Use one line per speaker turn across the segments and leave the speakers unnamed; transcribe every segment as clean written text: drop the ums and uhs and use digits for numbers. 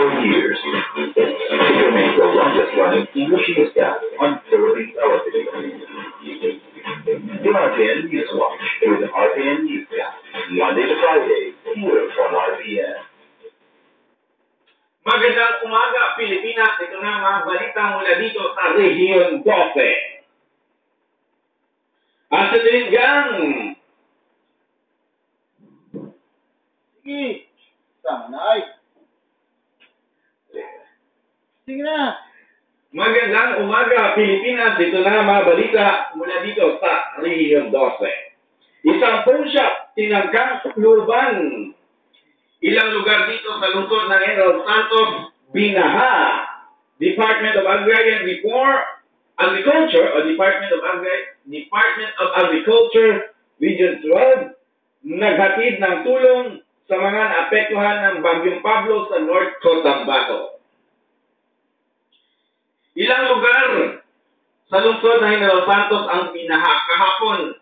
for years to remain the longest-running English newscast on Philippine television. The RPN News Watch with an RPN newscast, Monday to Friday, here on RPN.
Magandang umaga, Pilipinas. Ito na mga balita mula dito sa Region 12. At sa Tilingang.
Sige. Sama na ay. Sige na.
Magandang umaga, Pilipinas. Ito na mga balita mula dito sa Region 12. Isang phone shop, tinangkang luban. Ilang lugar dito sa lungsod ng General Santos, binaha. Department of Agrarian Agriculture o Department of Agriculture Region 12 naghatid ng tulong sa mga naapektuhan ng Bagyong Pablo sa North Cotabato. Ilang lugar sa lungsod ng General Santos ang binaha kahapon.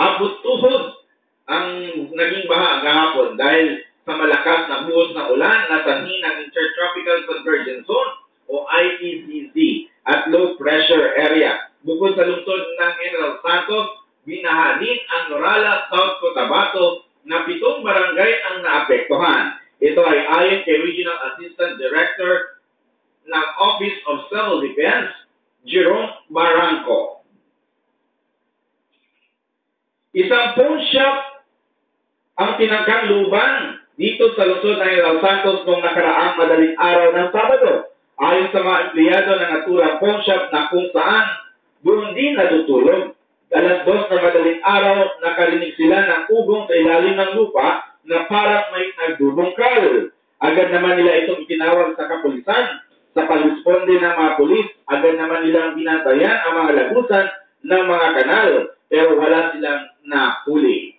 Abot tuhod ang naging baha kahapon dahil sa malakas na buhos na ulan na sanhi ng Intertropical Convergence Zone o ITCZ at low pressure area. Bukod sa lungsod ng General Santos, binaha din ang Norala, South Cotabato na 7 barangay ang naapektuhan. Ito ay ayon kay Regional Assistant Director ng Office of Civil Defense, Jerome Barranco. Isang phone shop ang tinangkang luban dito sa lungsod ng General Santos noong nakaraang madaling araw ng Sabado. Ayon sa mga empleyado ng naturang phone shop na kung saan doon din natutulog. Alas 2 na madaling araw, nakarinig sila ng ugong sa ilalim ng lupa na parang may nagdudungkal. Agad naman nila itong itinawag sa kapulisan. Sa pagresponde ng mga pulis, agad naman nilang binantayan ang mga lagusan ng mga kanal, pero wala silang nahuli.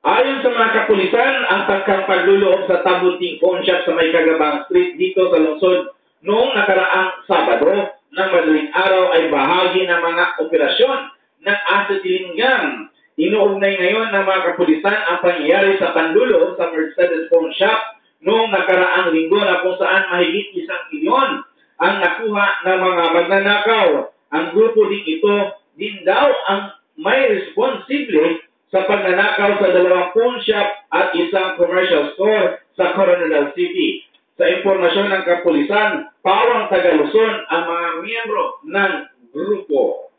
Ayon sa mga kapulisan, ang tangkang pagluloob sa Tabunting Phone Shop sa May Kagabang Street dito sa lungsod noong nakaraang Sabado ng madaling araw ay bahagi ng mga operasyon ng Asa Tilingang. Inuugnay ngayon ng mga kapulisan ang pangyayari sa panluloob sa Mercedes Phone Shop noong nakaraang linggo na kung saan mahigit 1 milyon ang nakuha ng mga magnanakaw. Ang grupo din ito din daw ang may responsible sa pagnanakaw sa 2 phone shop at isang commercial store sa Coronadal City. Sa impormasyon ng kapulisan, pawang taga-Luzon ang mga miyembro ng grupo.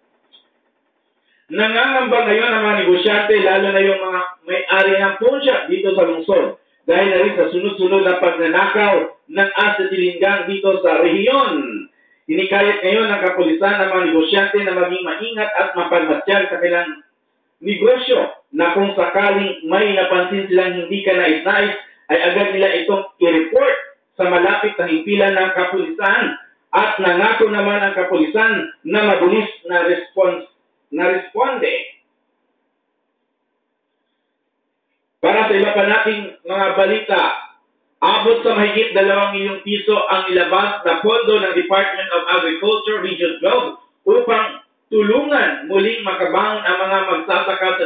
Nangangamba ngayon ang mga negosyante, lalo na yung mga may-ari ng phone shop dito sa lungsod, dahil na rin sa sunod-sunod na pagnanakaw ng Asa Tilingang dito sa rehiyon. Hinikayat ngayon ng kapulisan ng mga negosyante na maging maingat at mapagmatyag sa kailang negosyo na kung sakaling may napansin silang hindi kanais-nais ay agad nila itong i-report sa malapit na himpilan ng kapulisan at nangako naman ang kapulisan na mabilis na responde. Para sa iba pa nating mga balita, abot sa mahigit 2 milyong piso ang nilabas na pondo ng Department of Agriculture Region 12 upang tulungan muling makabangon ang mga magsasaka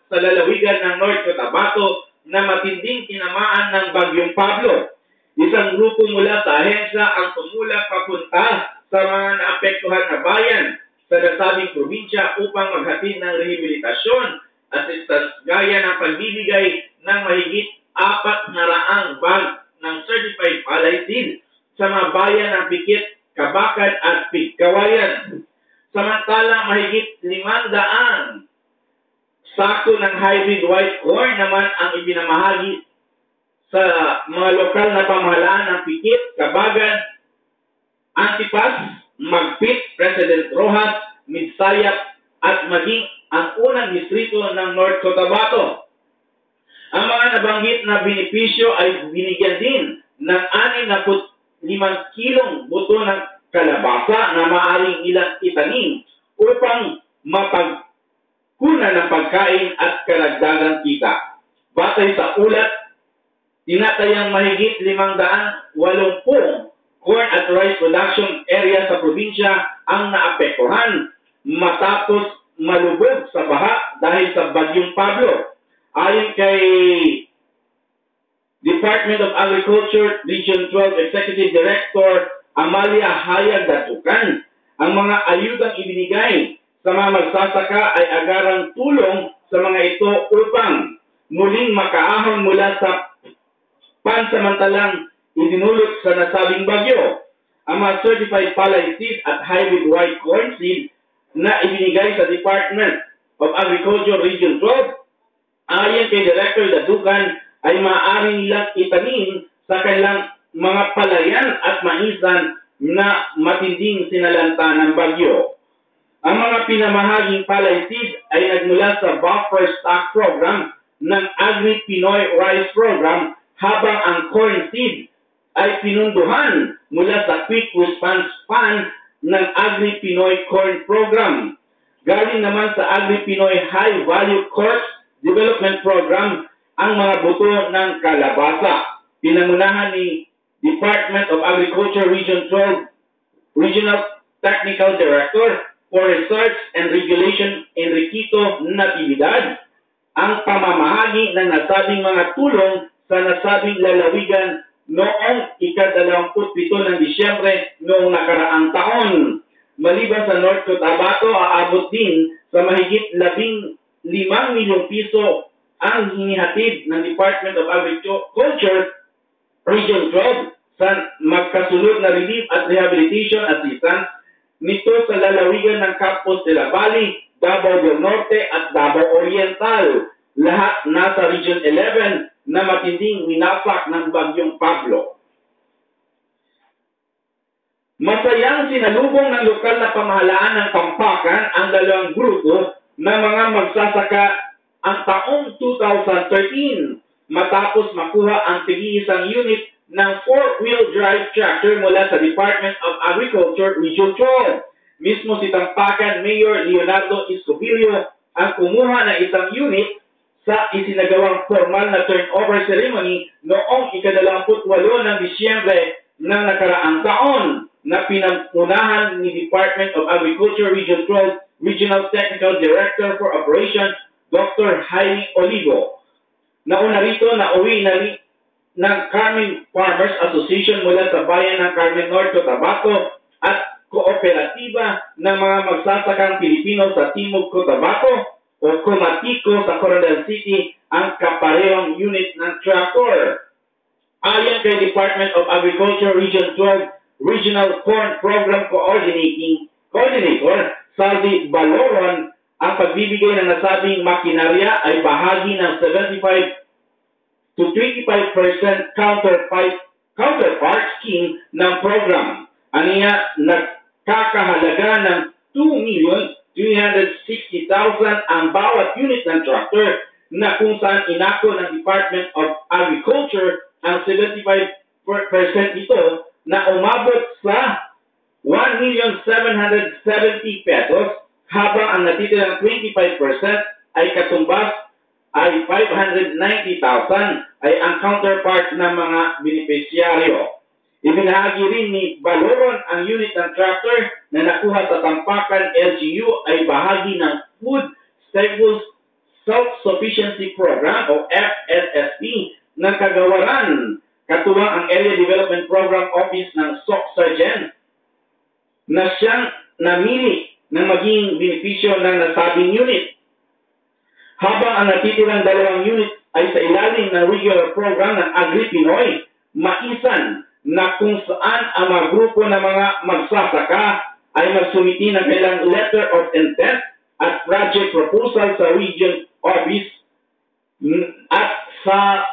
sa lalawigan ng North Cotabato na matinding tinamaan ng Bagyong Pablo. Isang grupo mula sa ahensya ang tumulak papunta sa mga naapektuhan na bayan sa nasabing probinsya upang maghatid ng rehabilitasyon, assistance gaya ng pagbibigay ng mahigit 400 bag ng certified palay seed sa mga bayan ng Pikit, Kabakan at Pigkawayan. Samantala, mahigit 500 sako ng hybrid white corn naman ang ibinamahagi sa mga lokal na pamahalaan ng Pikit, Kabagan, Antipas, Magpit, President Rojas, Midsayap at maging ang unang distrito ng North Cotabato. Ang mga nabanggit na benepisyo ay binigyan din ng 65 kilong buto ng kalabasa na maaaring ilang itanim upang mapagkunan ng pagkain at karagdagang kita. Batay sa ulat, tinatayang mahigit 580 corn at rice production area sa probinsya ang naapektuhan matapos malubog sa baha dahil sa Bagyong Pablo. ayon kay Department of Agriculture Region 12 Executive Director Amalia Hayag Datukan, ang mga ayudang ibinigay sa mga magsasaka ay agarang tulong sa mga ito upang muling makaahon mula sa pansamantalang idinulot sa nasabing bagyo. Ang mga certified palay seed at hybrid white corn seed na ibinigay sa Department of Agriculture Region 12, ayon kay Director Dadukan, ay maaari nilang itanim sa kanilang mga palayan at maisan na matinding sinalanta ng bagyo. Ang mga pinamahaging palay seed ay nagmula sa Buffer Stock Program ng Agri-Pinoy Rice Program, habang ang corn seed ay pinunduhan mula sa Quick Response Fund ng Agri-Pinoy Corn Program. Galing naman sa Agri-Pinoy High Value Crops Development Program ang mga buto ng kalabasa. Pinangunahan ni Department of Agriculture Region 12 Regional Technical Director for Research and Regulation Enriquito Natividad ang pamamahagi ng nasabing mga tulong sa nasabing lalawigan noong ika-27 ng Disyembre noong nakaraang taon. Maliban sa North Cotabato, aabot din sa mahigit 15 milyong piso ang hinihatid ng Department of Agriculture Region 12 sa magkasunod na relief at rehabilitation assistance nito sa lalawigan ng Campos de la Valle, Davao del Norte at Davao Oriental. Lahat nasa Region 11 na matinding winasak ng Bagyong Pablo. Masayang sinalubong ng lokal na pamahalaan ng Pampakan ang dalawang grupo na mga magsasaka ang taong 2013 matapos makuha ang tig-iisang unit ng 4-wheel drive tractor mula sa Department of Agriculture Region 12. Mismo si Tampakan Mayor Leonardo Escobillo ang kumuha ng isang unit sa isinagawang formal na turnover ceremony noong ika-28 ng Disyembre ng nakaraang taon na pinamunahan ni Department of Agriculture Region 12 Regional Technical Director for Operations Dr. Jaime Olivo. Nauna rito na uwi ng Carmen Farmers Association mula sa bayan ng Carmen North Cotabato at kooperatiba ng mga magsasakang Pilipino sa Timog Cotabato o Comatiko sa Coronadal City ang kaparehong unit ng tractor. Ayon kay Department of Agriculture Region 12 Regional Corn Program Coordinator Saldi Baloron, ang pagbibigay ng nasabing makinarya ay bahagi ng 75 to 25% counterpart scheme ng program. Aniya, nagkakahalaga ng 2,360,000 ang bawat unit ng tractor na kung saan inako ng Department of Agriculture ang 75% nito na umabot sa 1,770,000 pesos, habang ang natitirang 25% ay katumbas ay 590,000 ay ang counterpart ng mga benepisyaryo. Ibinahagi rin ni Baloron ang unit ng tractor na nakuha sa Tampakan LGU ay bahagi ng Food Staples Self-Sufficiency Program o FSSP ng Kagawaran, katuwang ang Area Development Program Office ng SOC Sergeant na siyang namili ng maging benepisyo ng nasabing unit. Habang ang natitirang 2 unit ay sa ilalim ng regular program ng Agri-Pinoy, maisan na kung saan ang mga grupo ng mga magsasaka ay magsumiti ng kailang letter of intent at project proposal sa region office at sa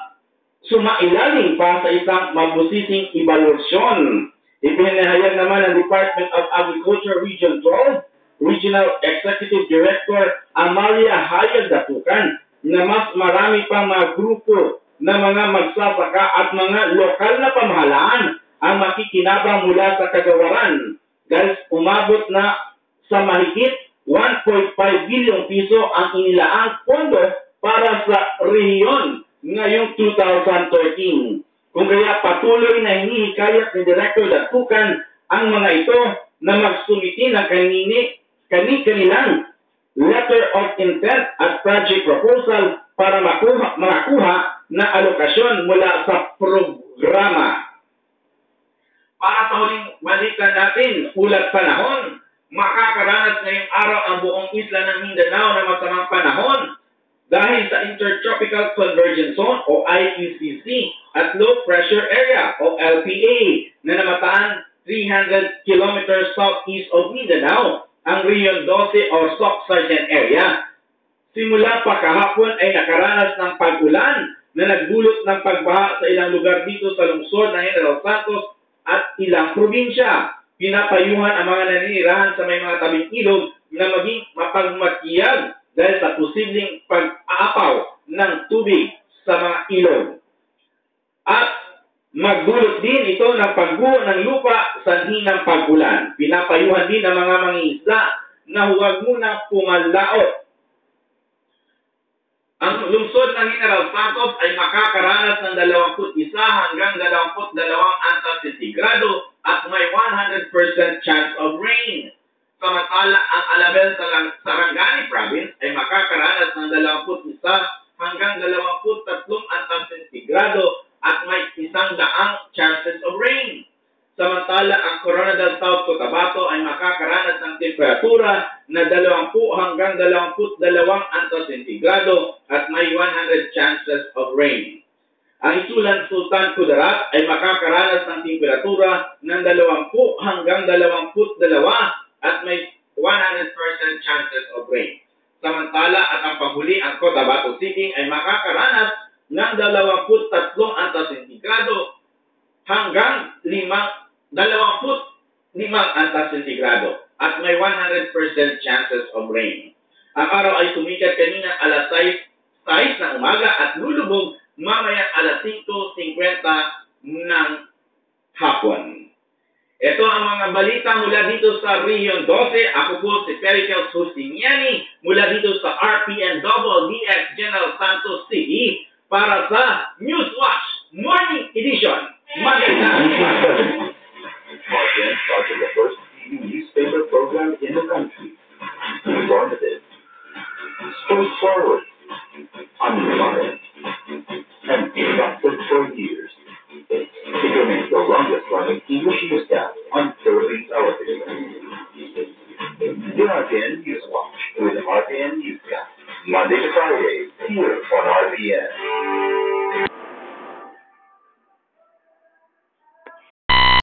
sumailalim pa sa isang mabusising evaluasyon. Ipinahayag naman ng Department of Agriculture Region 12 Regional Executive Director Amalia Hayag Datukan na mas marami pang mga grupo na mga magsasaka at mga lokal na pamahalaan ang makikinabang mula sa Kagawaran. Dahil umabot na sa mahigit 1.5 bilyong piso ang inilaang pondo para sa rehiyon ngayong 2013. Kung kaya patuloy na hinihikayat ni Director Datukan ang mga ito na magsumiti ng kanilang letter of intent at project proposal para makakuha na alokasyon mula sa programa. Para sa huling balita natin, ulat panahon, makakaranas ngayong araw ang buong isla ng Mindanao ng masamang panahon dahil sa Intertropical Convergence Zone o IECC at Low Pressure Area o LPA na namataan 300 kilometers southeast of Mindanao, ang Region 12 o Soc Sargent Area. Simula pa kahapon ay nakaranas ng pag-ulan na nagdulot ng pagbaha sa ilang lugar dito sa lungsod ng General Santos at ilang probinsya. Pinapayuhan ang mga naninirahan sa may mga tabing ilog na maging mapagmatiyag dahil sa posibleng pag-aapaw ng tubig sa mga ilog. At magdulot din ito ng pagbuo ng lupa sa hinang pag-ulan. Pinapayuhan din ang mga mangingisda na huwag muna pumalaot. Ang lungsod ng General Santos ay makakaranas ng 21 hanggang 22 antas sentigrado at may 100% chance of rain. Samantala, ang Alabel sa Sarangani Province ay makakaranas ng 21 hanggang 23 antas sentigrado at may 100 chances of rain. Samantala, ang Coronadal South Cotabato ay makakaranas ng temperatura na 20 hanggang 22 antas sentigrado at may 100 chances of rain. Ang Isulan Sultan Kudarat ay makakaranas ng temperatura ng 20 hanggang 22 at may 100% chances of rain. Samantala, at ang panghuli, ang Cotabato City ay makakaranas ng 23 antas sentigrado hanggang 25 antas sentigrado at may 100% chances of rain. Ang araw ay sumikat kanina alas 6 ng umaga at lulubog mamaya alas 5:50 ng hapon. Ito ang mga balita mula dito sa Region 12. Ako po si Pericles Justiniani mula dito sa RPN-DX General Santos City para sa Newswatch Morning Edition. Magandang umaga.
RPN started the first TV newspaper program in the country. Informative, straightforward, unbiased, and trusted for years. It remains the longest-running English newspaper